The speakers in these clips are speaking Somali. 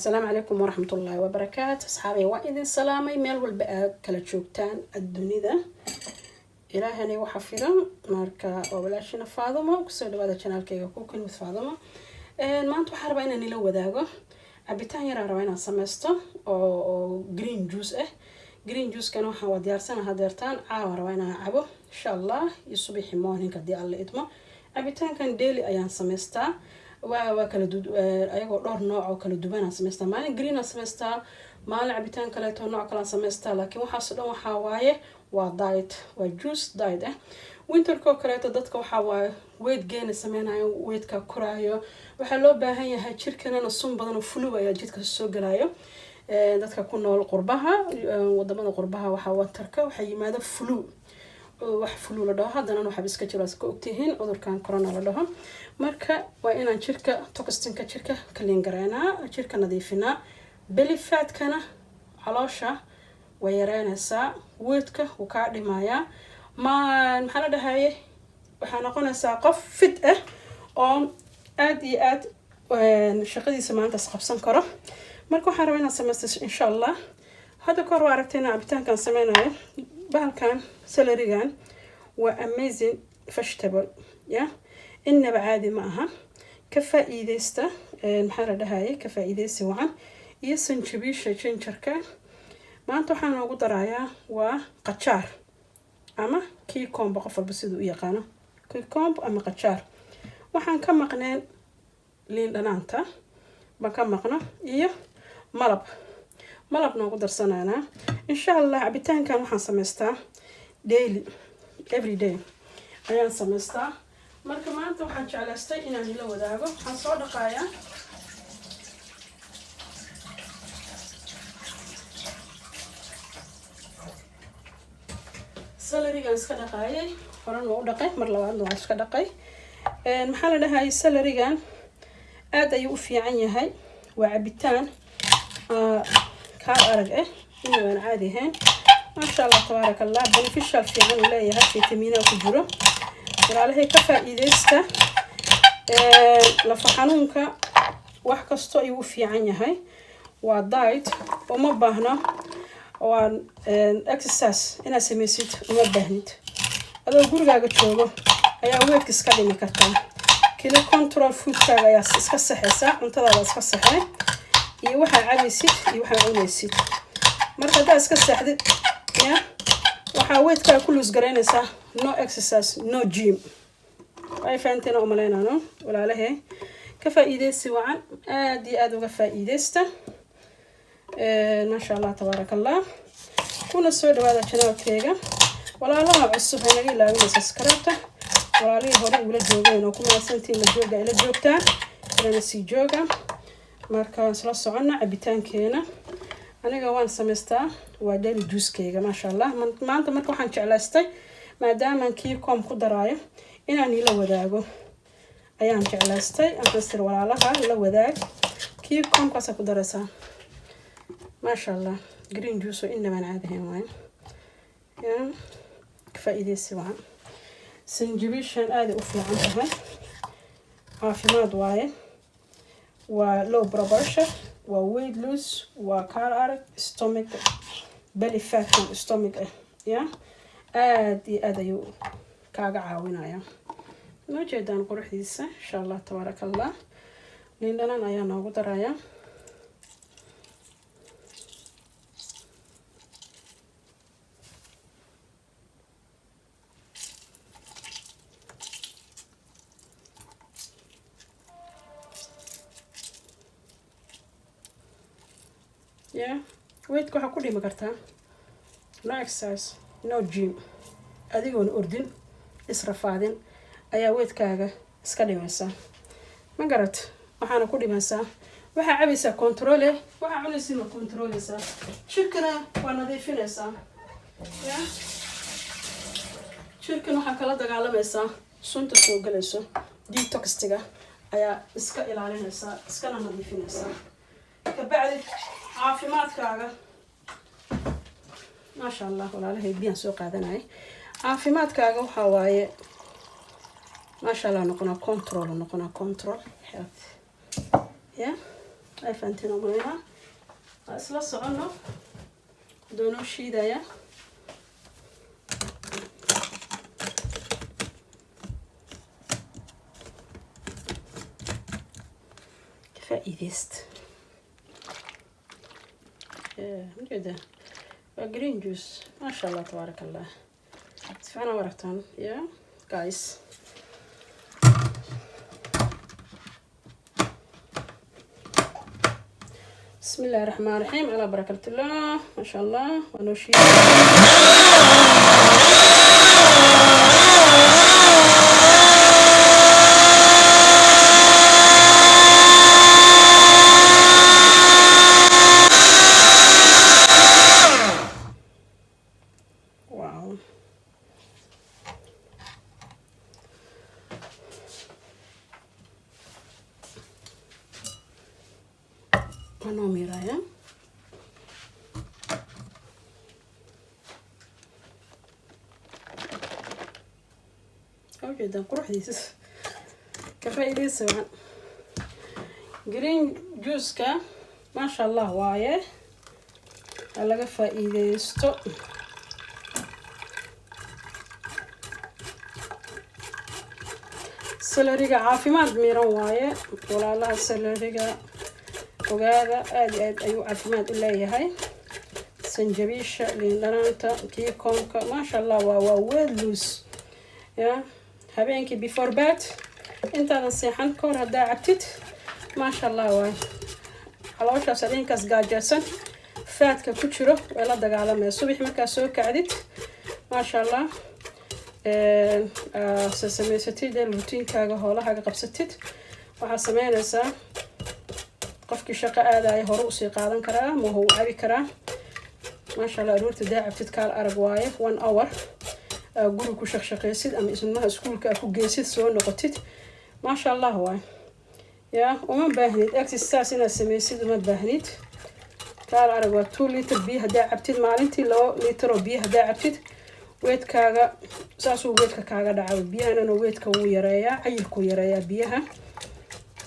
السلام عليكم ورحمة الله وبركاته. أصحابي وإذن سلامي ميل والبقى كلا جوجتان الدنيا إلهني وحفظا ماركا وبلاشنا فاضمة وكسر هذا القناة كي يكون مثل فاضمة. ما أنتوا حربين إني لو ذاقه عبيتان يرى روينا سمسته أو جرين جوس جرين جوس كانوا حواديار سنة هدرتان روينا عبو إن شاء الله يصبح مورين كدي الله إدمه. عبيتان كان ديلي أيام سمسته وكلا أيقو دور نوع وكلا دوبنا سمسته مالين جرين سمسته مال عبيتان كلا تو نوع كلا سمسته لكن وحصلوا وحوايه ودايت وجوس دايت وينتر كوكريتا dadka waxa waa weight gain sameeynaayo weight ka koraayo waxa loo baahan yahay jirkana sun badan oo fulu ay jidka soo galaayo dadka ku nool qurbaha wadamada qurbaha waxa watarka waxa yimaado fulu wax fulu la dhaho hadana waxa iska jiro iska ogtihiin cudurkan corona la dhaho marka waa inaan jirka toxinka jirka kaliin gareynaa jirka nadiifinaa belly fat kana caloosha ويرانسا ويتك وكعد مايا ما محل ده هاي وحنا قلنا ساقف فدة أو أد شقدي سمان تسقف سنكرة مركو حرمنا سمستش إن شاء الله هذا كرو عرفتنا عبتان كان سمعنا كان سلريان وأميزين فشتبل يا إن بعادي معها كفائدة استا محل ده هاي كفائدة سوعا يسنشبيش شين شركة maanta waxaan ugu darayaa waa qajaar ama kiikombo qof walba sidoo u yaqaan kiikombo ama qajaar waxaan ka maqneen liin dhanaanta ba ka maqna iyo malab noogu darsanaana insha Allah cabitaankan waxaan sameystaa daily every day ayaan sameystaa marka maanta waxaan jeclaystay inaan ila wadaago waxaan soo dhaqayaa سلريgan iska dhaqaayay horan oo u dhaqay mar labaad waa iska dhaqay maxaa la dhahay salarigan aad ayuu u fiican yahay waa cabitaan ka arag inaan caadi ahayn ma sha Allah tabarakallah beneficial fiican u leeyahay fiitamiino ku jiro walaalahay ka faa'iideysta lafa xanuunka wax kasto ayuu u fiican yahay waa diet oo ma baahna وان exercise ina sameysid uma baahnid adoo gurigaaga joogo ayaa weedka iska dhimi kartaa kilo control foodkaaga ayaa iska saxaysa cuntadaada iska saxay iyo waxa cabaysid iyo waxa cunaysid marka aad iska saxdid ya waxa weedka ku lus gareynaysa no exercise no gym ay faantina oo maleynano walaalahay ka faa'iideysi wacan aad uga faa'iideysta ما شاء الله تبارك الله كنا سود هذا القناة كيجا ولا لا عصب هنجي لا من سكرته ولا لي هوري ولا جوجين وكنا سنتين الجوجا إلى جوجتان إلى نسي جوجا مركز سلسة عنا عبيتان كينا أنا جوان سمستا وداري جوز كيجا ما شاء الله ما أنت مركو حنش على استي ما دام كيكم قدراية إن أنا لو ذاقو أيام على استي أنت سر ولا لها لو ذاق كيكم قصة قدرسها ما شاء الله جرين جوس وإنما نعاده وين يا كفائدة سواء سنجبيشان آدي أفي عنها عافيمات واي ولو برابرشة وويد لوز وكار أرك ستومك بلي فات ستومك يا آدي يو كاغا عاونا يا نوجدان قروح ديسة إن شاء الله تبارك الله لأننا نايا نوغو درايا yeah weight waxa ku dhimi kartaa no exercise no gym adigoon ordin israfaadin ayaa weightkaaga iska dhimaysa ma garat waxaana ku dhimaysaa waxa cabaysaa control waxa cunaysiina controleysa shirkana waa nadiifinaysaa yeah shirkana waxa kala dagaalamaysaa sunta soo galayso detoxiga ayaa iska ilaalinaysaa iska nadiifinaysaa kabacdi caafimaadkaaga ما شاء الله ولا له بيان سوق هذا ناي عافيمادكaaga waxa waaye ما شاء الله نقنا كنترول health yeah ay fahanteen umaleynaa waa isla socono doonoo shiidaya كفائدست كده green juice ما شاء الله تبارك الله تفعنا ورقتان يا guys بسم الله الرحمن الرحيم على بركة الله ما شاء الله ونشيد واو أنا ميرايا جدا قروح ديس كفاية سواء جرين جوزكا ما شاء الله وايه على فائدة استو سلريجا عافيماد ميران وايه ولا الله سلريجا وجاga aad ayuu caafimaad u leeyahay sanjabiisha liindhanaanta kiikonka maasha allah waa weed loose ya habeenkii before bed intaadan seexan kahor haddaa cabtid maasha allah waay calooshaas adinkaas gaajaysan faadka ku jiro way la dagaalamaya subax markaa soo kacdid maasha allah samaysatid rutiinkaaga hoolahaaga qabsatid waxaa sameynaysaa qofkii shaqo aadaya hore usii qaadan karaa ma huu cabi karaa maasha allah aroorta daa cabtid kaal arag waaye 1 hour guri ku shaqshaqaysid ama ismaha iskuulka ku geysid soo noqotid maasha allah waay ya uma baahnid exercise inaad samaysid uma baahnid kaal arag waa 2 litre biyo hadaa cabtid maalintii 2 litre oo biyo hadaa cabtid weedkaaga saasuu weedka kaaga dhaca biyahana weedka wuu yareeyaa cayilku yareeyaa biyaha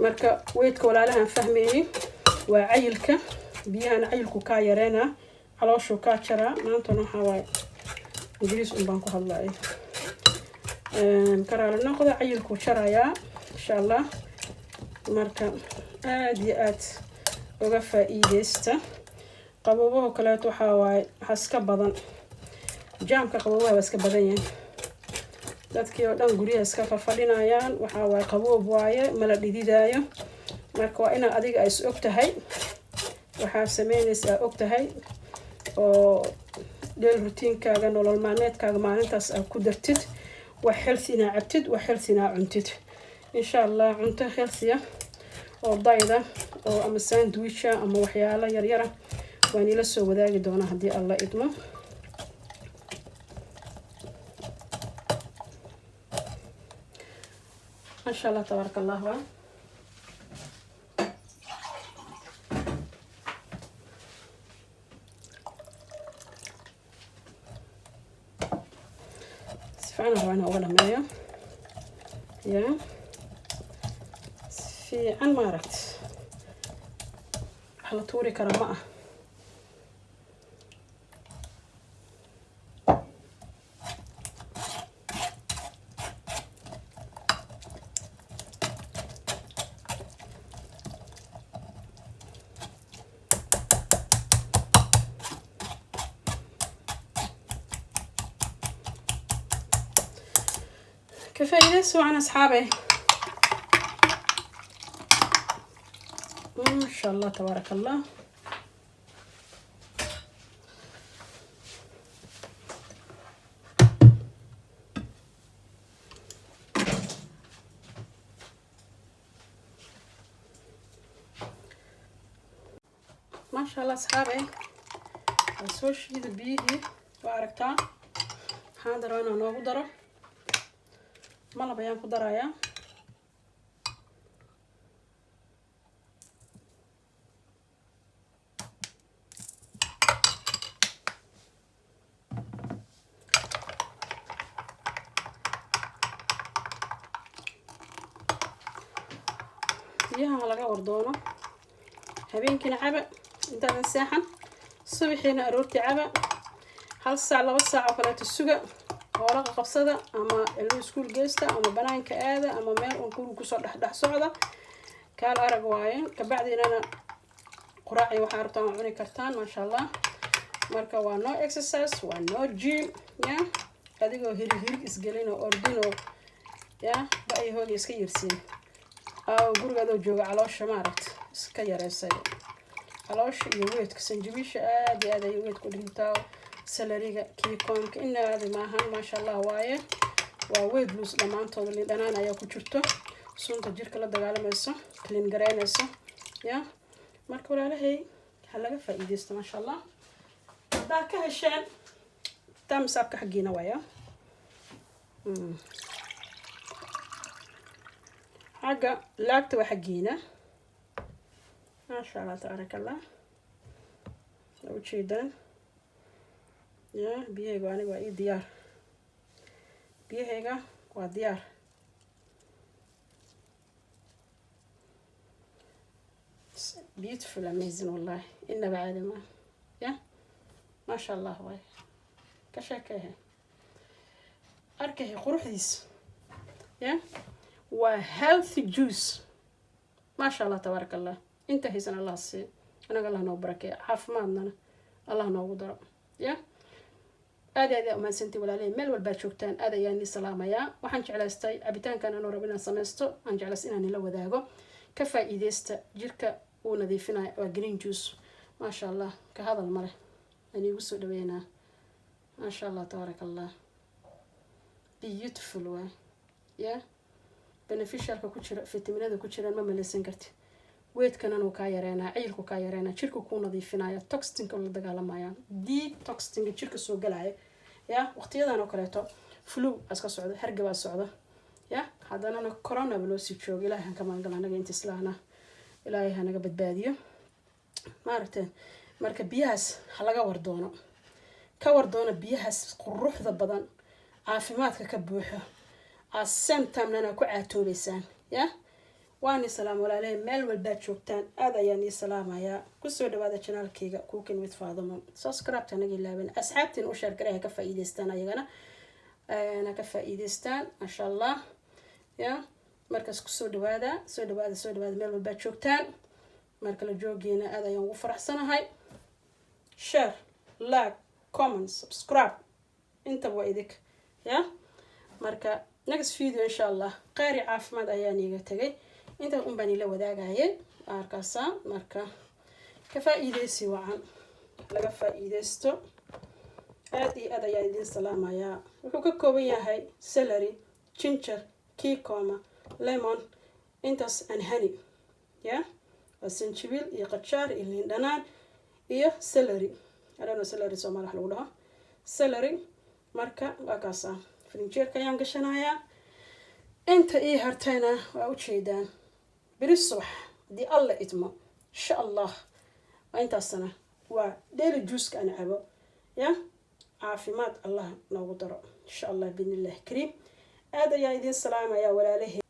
marka weedka walaalahan fahmeeyay waa cayilka biyahan cayilku ka yareena calooshu ka jara maanta waxa waay ingiriis baan ku hadlaay karaal noqdo cayilku jaraya insha Allah marka aad iyo aad uga faa'iideysta qaboobaha kale waxa waay haska badan jaamka qaboobaha iska badan yahay dadkii oo dhan guriga iska fadhinayaan waxa way qaboob waaye mala dhididaayo marka waa inaad adiga is ogtahay waxa sameynaysaa ogtahay oo deel rutiinkaaga nolol maalmeedkaaga maalintaas aad ku dartid wax healthy-na cabtid wax healthy-na cuntid insha Allah cunto healthy oo dayda oo ama sandwich ama waxyaalo yar yar waan ila soo wadaagi doonaa hadii Allah idmo ما شاء الله تبارك الله سفعنا وانا ولا مايا يا في عن مارت على طوري كرماء كفاية سواء أصحابي ما شاء الله تبارك الله ما شاء الله أصحابي السوشي ذا بيهي وعركتها هذا رانا نوغو درو malab ayaan ku darayaa biyaha laga wardoono habeenkiina caba intaadan seexan, subaxiina aroortii caba. 1 saac 2 saac oo kaleeto suga oo la qabsada, ama ilmo iskuul geysta ama banaanka aada ama meel uu guriga kusoo dhex socda kaal arag waaye. kabacdina quraaci waxaa rabtaan waa cuni kartaan maasha allah. marka waa no exercise, waa no gym ya, adigoo hirig isgelin oo ordino ya ba ay hooga iska yirsiin gurigaadoo jooga caloosha maaragt iska yareysay. caloosha iyo weedka sanjabiisha aad iyo aad ay weedku dhintaa. salariga kiikomka inaadi maahan maasha allah waaye. waa weed loos dhammaantooda liin dhanaan ayaa ku jirto, sunta jirka la dagaalamayso, clean gareynayso ya. marka walaalahay ha laga faa'iideysto maasha allah. haddaa ka hesheen tamsaabka xaggiina waaya. xagga laagta waa xaggiina maasha allah tabaaraka allah. ujeedaan ya biyahayga aniga waa ii diyaar, biyahayga waa diyaar. beautiful amazing wallahi inaba caadi ma ya maasha allah waay. ka sheekeehe arkahay quruxdiisa ya. waa healthy juice maasha allah tabaaraka allah. inta haysan allah sii, anaga allah noo barakeeyo, caafimaadnana allah noogu daro ya. aad aad umahadsantii walaalay, meel walbaad joogtaan aad ayaan idin salaamayaa. waxaan jeclaystay cabitaankan anoo rabo inaan sameysto, aan jeclays inaan ila wadaago. ka faa'iideysta, jirka uu nadiifinayo. waa green juice maasha allah, ka hadal male aan igu soo dhaweynaa maasha allah tabaaraka allah. beautiful waay ya. beneficialka ku jira, fitaminada ku jiraan ma maleysan karti. weedkanan uu kaa yareynaa, cayilku kaa yareynaa, jirka kuu nadiifinaya, toxinka la dagaalamaya, detoxinka jirka soo galaya ya. waqtiyadan oo kaleeto flu aska socdo, hargabaa socdo ya. haddanana corona ba loo sii joogo. ilaahay han ka maangala anaga inta islaahna, ilaahay hanaga badbaadiyo maaragteen. marka biyahaas ha laga wardoono, ka wardoono biyahaas quruxda badan, caafimaadka ka buuxo, asamtamnana ku caatoobaysaan ya. waani salaam walaalahay, meel walbaad joogtaan aad ayaan ii salaamayaa. kusoo dhawaada janaalkayga Cooking with Fadumo. subscribe naga ilaawin, asxaabtiin u share gareeya ka faa'iideystaan ayagana na ka faa'iideystaan masha allah ya. markaas kusoo dhawaada, soo dhawaada meel walbaad joogtaan. marka la joogeena aad ayaan ugu faraxsanahay. share, like, comment, subscribe intaba waa idinka ya. marka next video insha allah qaari caafimaad ayaan iiga tagay. inta baan ila wadaagayay arkaasa. marka ka faa'iideysi wacan, laga faa'iideysto. aad iyo aad ayaan idin salaamayaa. wuxuu ka kooban yahay celery, ginger, kiikoma, lemon, intaas and honey ya. waa sanjabiil iyo qajaar iyo liin dhanaan iyo celery. adana celery Soomaali wax lagu dhaho celery. marka waa kaasa frinjeerka ayaan gashanayaa. inta ii hartayna waa ujeedaan beri subax haddii alla idmo insha allah. waa intaasana waa daily juice aan cabo ya. caafimaad allah noogu daro insha allah biidnillahi kariim. aad ayaa idin salaamayaa walaalahay.